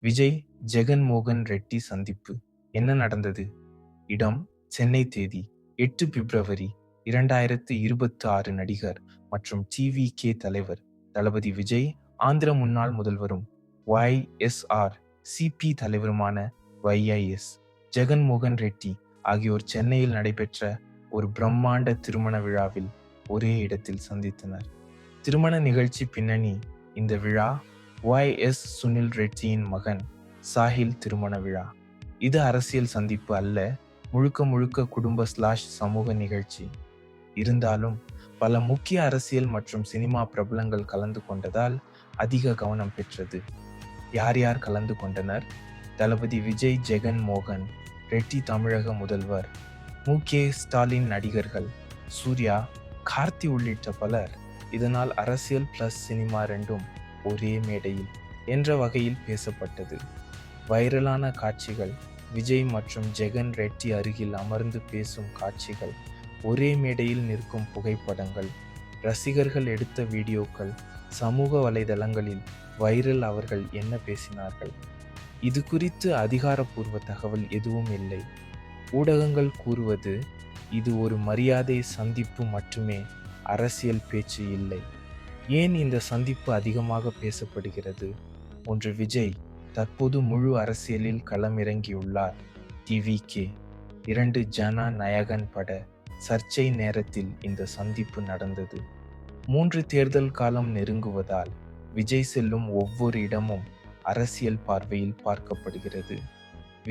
விஜய் ஜெகன் மோகன் ரெட்டி சந்திப்பு என்ன நடந்தது? இடம் சென்னை. தேதி 8 பிப்ரவரி 2026. நடிகர் மற்றும் டிவிகே தலைவர் தளபதி விஜய், ஆந்திர முன்னாள் முதல்வரும் YSR சிபி தலைவருமான YIS ஜெகன் மோகன் ரெட்டி ஆகியோர் சென்னையில் நடைபெற்ற ஒரு பிரம்மாண்ட திருமண விழாவில் ஒரே இடத்தில் சந்தித்தனர். திருமண நிகழ்ச்சி பின்னணி. இந்த விழா YS சுனில் ரெட்டியின் மகன் சாஹில் திருமண விழா. இது அரசியல் சந்திப்பு அல்ல, முழுக்க முழுக்க குடும்ப சமூக நிகழ்ச்சி. இருந்தாலும் பல முக்கிய அரசியல் மற்றும் சினிமா பிரபலங்கள் கலந்து கொண்டதால் அதிக கவனம் பெற்றது. யார் யார் கலந்து கொண்டனர்? தளபதி விஜய் ஜெகன் மோகன் ரெட்டி தமிழக முதல்வர், ஸ்டாலின் நடிகர்கள் சூர்யா, கார்த்தி உள்ளிட்ட பலர். இதனால் அரசியல் பிளஸ் சினிமா ரெண்டும் ஒரே மேடையில் என்ற வகையில் பேசப்பட்டது. வைரலான காட்சிகள். விஜய் மற்றும் ஜெகன் ரெட்டி அருகில் அமர்ந்து பேசும் காட்சிகள், ஒரே மேடையில் நிற்கும் புகைப்படங்கள், ரசிகர்கள் எடுத்த வீடியோக்கள், சமூக வலைதளங்களில் வைரல். அவர்கள் என்ன பேசினார்கள்? இது குறித்து அதிகாரப்பூர்வ தகவல் எதுவும் இல்லை. ஊடகங்கள் கூறுவது இது ஒரு மரியாதை சந்திப்பு மட்டுமே, அரசியல் பேச்சு இல்லை. ஏன் இந்த சந்திப்பு அதிகமாக பேசப்படுகிறது? ஒன்று, விஜய் தற்போது முழு அரசியலில் களமிறங்கியுள்ளார். டிவிகே. 2, ஜனநாயகன் பட சர்ச்சை நேரத்தில் இந்த சந்திப்பு நடந்தது. 3, தேர்தல் காலம் நெருங்குவதால் விஜய் செல்லும் ஒவ்வொரு இடமும் அரசியல் பார்வையில் பார்க்கப்படுகிறது.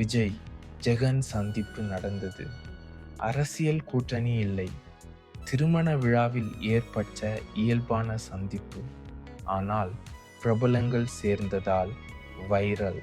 விஜய் ஜெகன் சந்திப்பு நடந்தது. அரசியல் கூட்டணி இல்லை, திருமண விழாவில் ஏற்பட்ட இயல்பான சந்திப்பு. ஆனால் பிரபலங்கள் சேர்ந்ததால் வைரல்.